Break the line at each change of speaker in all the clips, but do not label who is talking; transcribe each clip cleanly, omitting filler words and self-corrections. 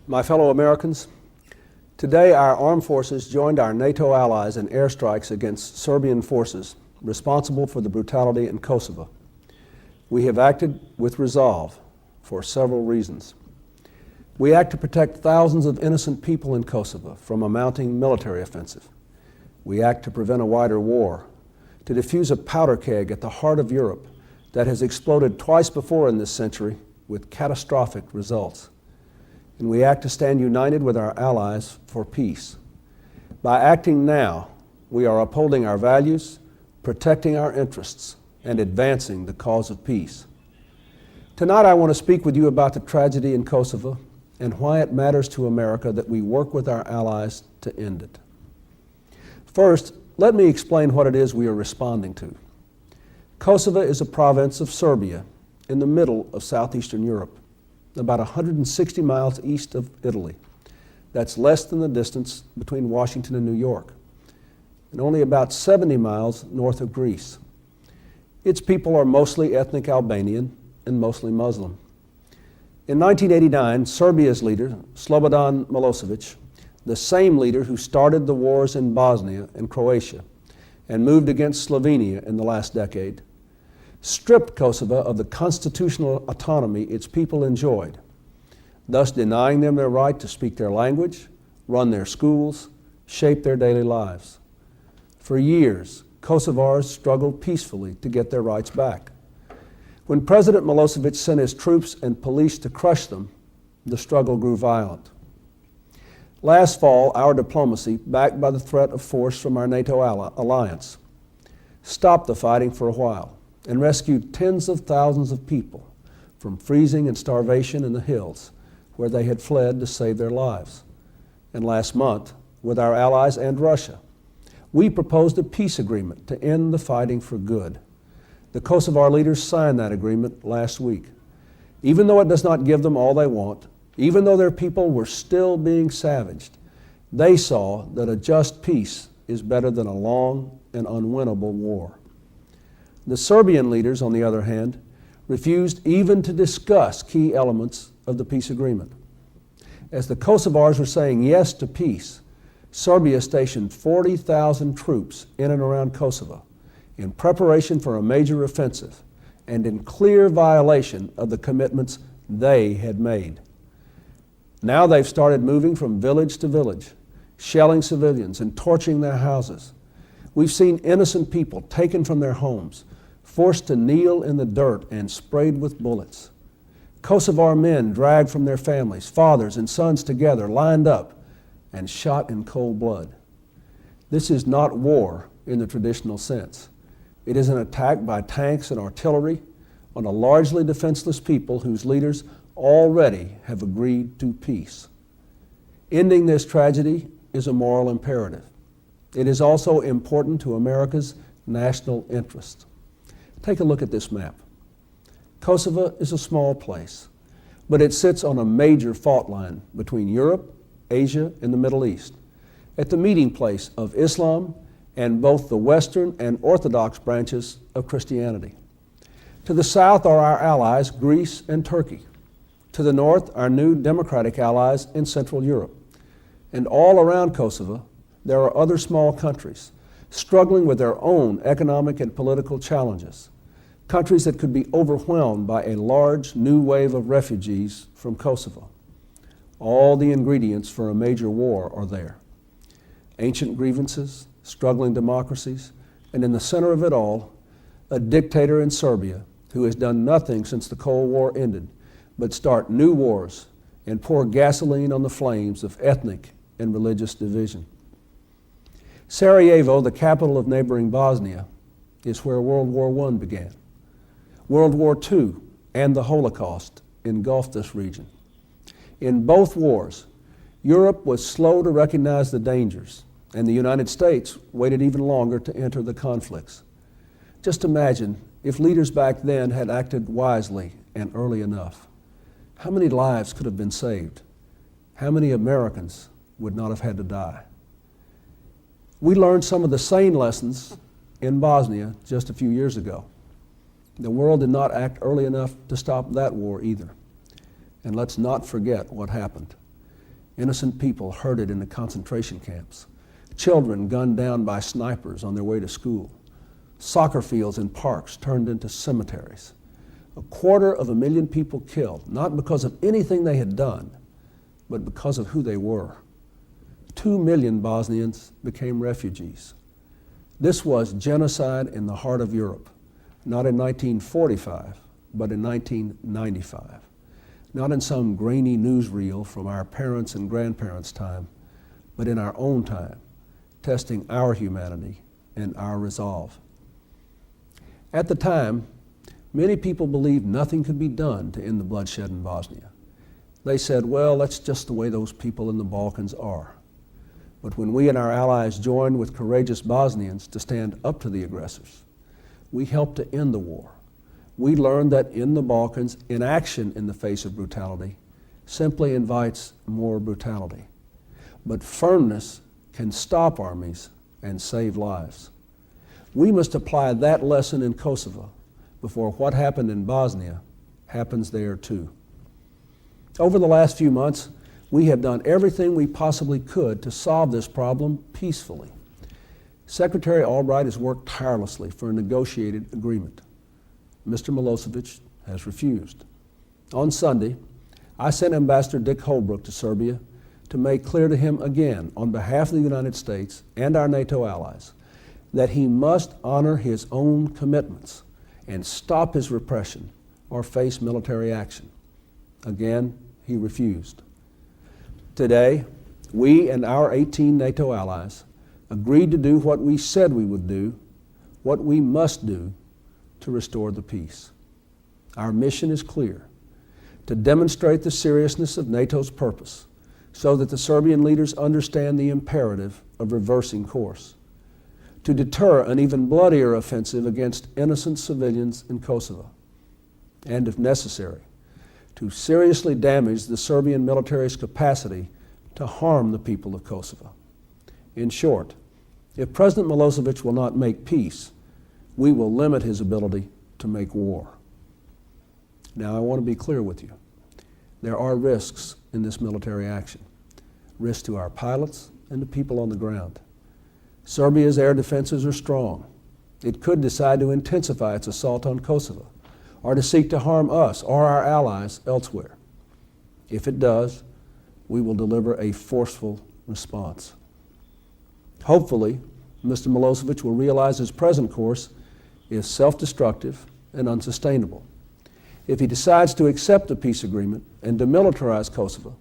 My fellow Americans, today our armed forces joined our NATO allies in airstrikes against Serbian forces responsible for the brutality in Kosovo. We have acted with resolve for several reasons. We act to protect thousands of innocent people in Kosovo from a mounting military offensive. We act to prevent a wider war, to defuse a powder keg at the heart of Europe that has exploded twice before in this century with catastrophic results. And we act to stand united with our allies for peace. By acting now, we are upholding our values, protecting our interests, and advancing the cause of peace. Tonight I want to speak with you about the tragedy in Kosovo and why it matters to America that we work with our allies to end it. First, let me explain what it is we are responding to. Kosovo is a province of Serbia in the middle of southeastern Europe, about 160 miles east of Italy. That's less than the distance between Washington and New York, and only about 70 miles north of Greece. Its people are mostly ethnic Albanian and mostly Muslim. In 1989, Serbia's leader, Slobodan Milosevic, the same leader who started the wars in Bosnia and Croatia and moved against Slovenia in the last decade, stripped Kosovo of the constitutional autonomy its people enjoyed, thus denying them their right to speak their language, run their schools, shape their daily lives. For years, Kosovars struggled peacefully to get their rights back. When President Milosevic sent his troops and police to crush them, the struggle grew violent. Last fall, our diplomacy, backed by the threat of force from our NATO alliance, stopped the fighting for a while and rescued tens of thousands of people from freezing and starvation in the hills where they had fled to save their lives. And last month, with our allies and Russia, we proposed a peace agreement to end the fighting for good. The Kosovar leaders signed that agreement last week. Even though it does not give them all they want, even though their people were still being savaged, they saw that a just peace is better than a long and unwinnable war. The Serbian leaders, on the other hand, refused even to discuss key elements of the peace agreement. As the Kosovars were saying yes to peace, Serbia stationed 40,000 troops in and around Kosovo in preparation for a major offensive and in clear violation of the commitments they had made. Now they've started moving from village to village, shelling civilians and torching their houses. We've seen innocent people taken from their homes, forced to kneel in the dirt and sprayed with bullets. Kosovar men dragged from their families, fathers and sons together, lined up and shot in cold blood. This is not war in the traditional sense. It is an attack by tanks and artillery on a largely defenseless people whose leaders already have agreed to peace. Ending this tragedy is a moral imperative. It is also important to America's national interest. Take a look at this map. Kosovo is a small place, but it sits on a major fault line between Europe, Asia, and the Middle East, at the meeting place of Islam and both the Western and Orthodox branches of Christianity. To the south are our allies, Greece and Turkey. To the north, our new democratic allies in Central Europe. And all around Kosovo, there are other small countries struggling with their own economic and political challenges, countries that could be overwhelmed by a large new wave of refugees from Kosovo. All the ingredients for a major war are there. Ancient grievances, struggling democracies, and in the center of it all, a dictator in Serbia who has done nothing since the Cold War ended but start new wars and pour gasoline on the flames of ethnic and religious division. Sarajevo, the capital of neighboring Bosnia, is where World War I began. World War II and the Holocaust engulfed this region. In both wars, Europe was slow to recognize the dangers, and the United States waited even longer to enter the conflicts. Just imagine if leaders back then had acted wisely and early enough. How many lives could have been saved? How many Americans would not have had to die? We learned some of the same lessons in Bosnia just a few years ago. The world did not act early enough to stop that war either. And let's not forget what happened. Innocent people herded into concentration camps. Children gunned down by snipers on their way to school. Soccer fields and parks turned into cemeteries. 250,000 people killed, not because of anything they had done, but because of who they were. 2 million Bosnians became refugees. This was genocide in the heart of Europe, not in 1945, but in 1995. Not in some grainy newsreel from our parents' and grandparents' time, but in our own time, testing our humanity and our resolve. At the time, many people believed nothing could be done to end the bloodshed in Bosnia. They said, well, that's just the way those people in the Balkans are. But when we and our allies joined with courageous Bosnians to stand up to the aggressors, we helped to end the war. We learned that in the Balkans, inaction in the face of brutality simply invites more brutality. But firmness can stop armies and save lives. We must apply that lesson in Kosovo before what happened in Bosnia happens there too. Over the last few months, we have done everything we possibly could to solve this problem peacefully. Secretary Albright has worked tirelessly for a negotiated agreement. Mr. Milosevic has refused. On Sunday, I sent Ambassador Dick Holbrooke to Serbia to make clear to him again, on behalf of the United States and our NATO allies, that he must honor his own commitments and stop his repression or face military action. Again, he refused. Today, we and our 18 NATO allies agreed to do what we said we would do, what we must do to restore the peace. Our mission is clear: to demonstrate the seriousness of NATO's purpose so that the Serbian leaders understand the imperative of reversing course, to deter an even bloodier offensive against innocent civilians in Kosovo, and if necessary, to seriously damage the Serbian military's capacity to harm the people of Kosovo. In short, if President Milosevic will not make peace, we will limit his ability to make war. Now, I want to be clear with you. There are risks in this military action, risks to our pilots and to people on the ground. Serbia's air defenses are strong. It could decide to intensify its assault on Kosovo or to seek to harm us or our allies elsewhere. If it does, we will deliver a forceful response. Hopefully, Mr. Milosevic will realize his present course is self-destructive and unsustainable. If he decides to accept the peace agreement and demilitarize Kosovo,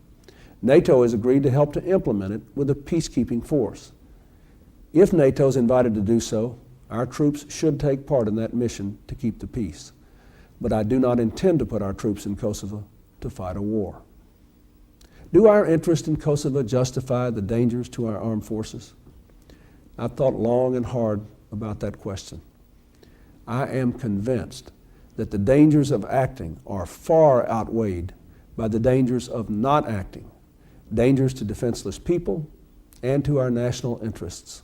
NATO has agreed to help to implement it with a peacekeeping force. If NATO is invited to do so, our troops should take part in that mission to keep the peace. But I do not intend to put our troops in Kosovo to fight a war. Do our interest in Kosovo justify the dangers to our armed forces? I've thought long and hard about that question. I am convinced that the dangers of acting are far outweighed by the dangers of not acting, dangers to defenseless people and to our national interests.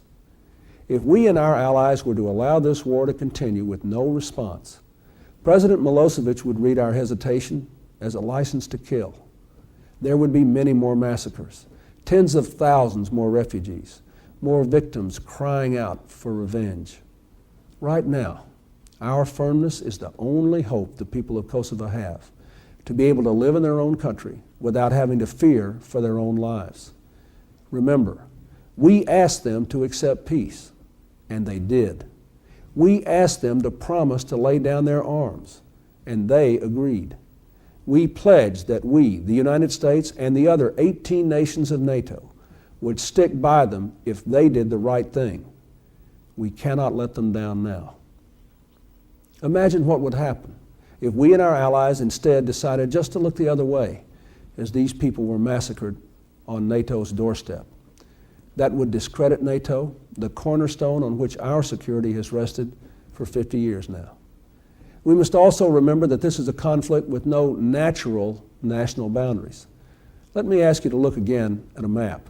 If we and our allies were to allow this war to continue with no response, President Milosevic would read our hesitation as a license to kill. There would be many more massacres, tens of thousands more refugees, more victims crying out for revenge. Right now, our firmness is the only hope the people of Kosovo have to be able to live in their own country without having to fear for their own lives. Remember, we asked them to accept peace, and they did. We asked them to promise to lay down their arms, and they agreed. We pledged that we, the United States and the other 18 nations of NATO, would stick by them if they did the right thing. We cannot let them down now. Imagine what would happen if we and our allies instead decided just to look the other way as these people were massacred on NATO's doorstep. That would discredit NATO, the cornerstone on which our security has rested for 50 years now. We must also remember that this is a conflict with no natural national boundaries. Let me ask you to look again at a map.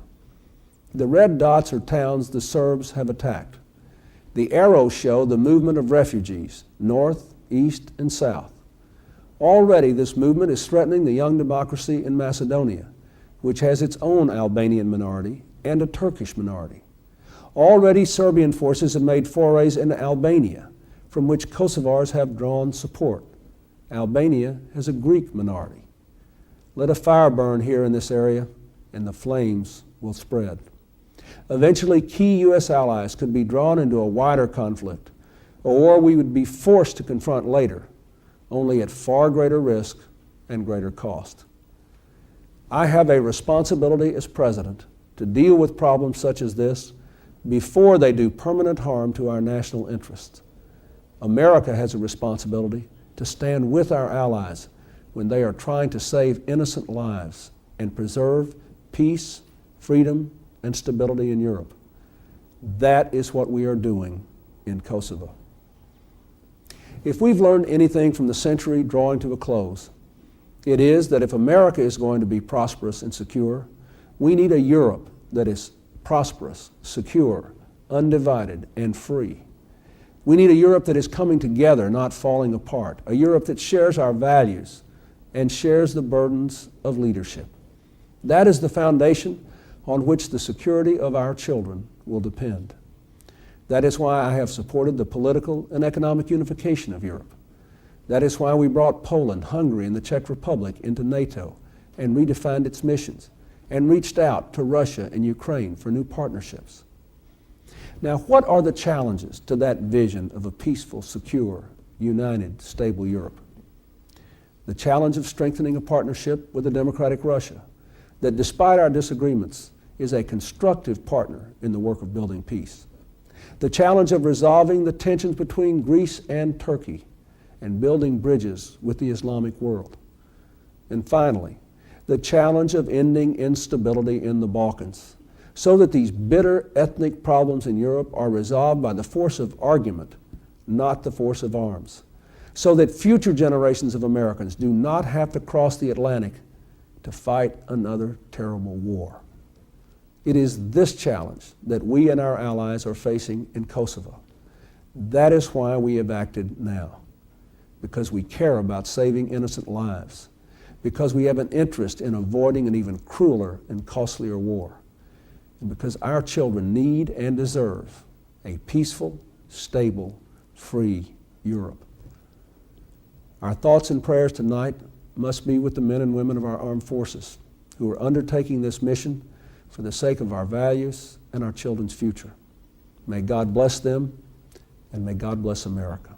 The red dots are towns the Serbs have attacked. The arrows show the movement of refugees, north, east, and south. Already this movement is threatening the young democracy in Macedonia, which has its own Albanian minority and a Turkish minority. Already, Serbian forces have made forays into Albania, from which Kosovars have drawn support. Albania has a Greek minority. Let a fire burn here in this area, and the flames will spread. Eventually, key U.S. allies could be drawn into a wider conflict, or we would be forced to confront later, only at far greater risk and greater cost. I have a responsibility as president to deal with problems such as this before they do permanent harm to our national interests. America has a responsibility to stand with our allies when they are trying to save innocent lives and preserve peace, freedom, and stability in Europe. That is what we are doing in Kosovo. If we've learned anything from the century drawing to a close, it is that if America is going to be prosperous and secure, we need a Europe that is prosperous, secure, undivided, and free. We need a Europe that is coming together, not falling apart, a Europe that shares our values and shares the burdens of leadership. That is the foundation on which the security of our children will depend. That is why I have supported the political and economic unification of Europe. That is why we brought Poland, Hungary, and the Czech Republic into NATO and redefined its missions and reached out to Russia and Ukraine for new partnerships. Now, what are the challenges to that vision of a peaceful, secure, united, stable Europe? The challenge of strengthening a partnership with a democratic Russia that, despite our disagreements, is a constructive partner in the work of building peace. The challenge of resolving the tensions between Greece and Turkey and building bridges with the Islamic world. And finally, the challenge of ending instability in the Balkans so that these bitter ethnic problems in Europe are resolved by the force of argument, not the force of arms, so that future generations of Americans do not have to cross the Atlantic to fight another terrible war. It is this challenge that we and our allies are facing in Kosovo. That is why we have acted now, because we care about saving innocent lives, because we have an interest in avoiding an even crueler and costlier war, and because our children need and deserve a peaceful, stable, free Europe. Our thoughts and prayers tonight must be with the men and women of our armed forces who are undertaking this mission for the sake of our values and our children's future. May God bless them, and may God bless America.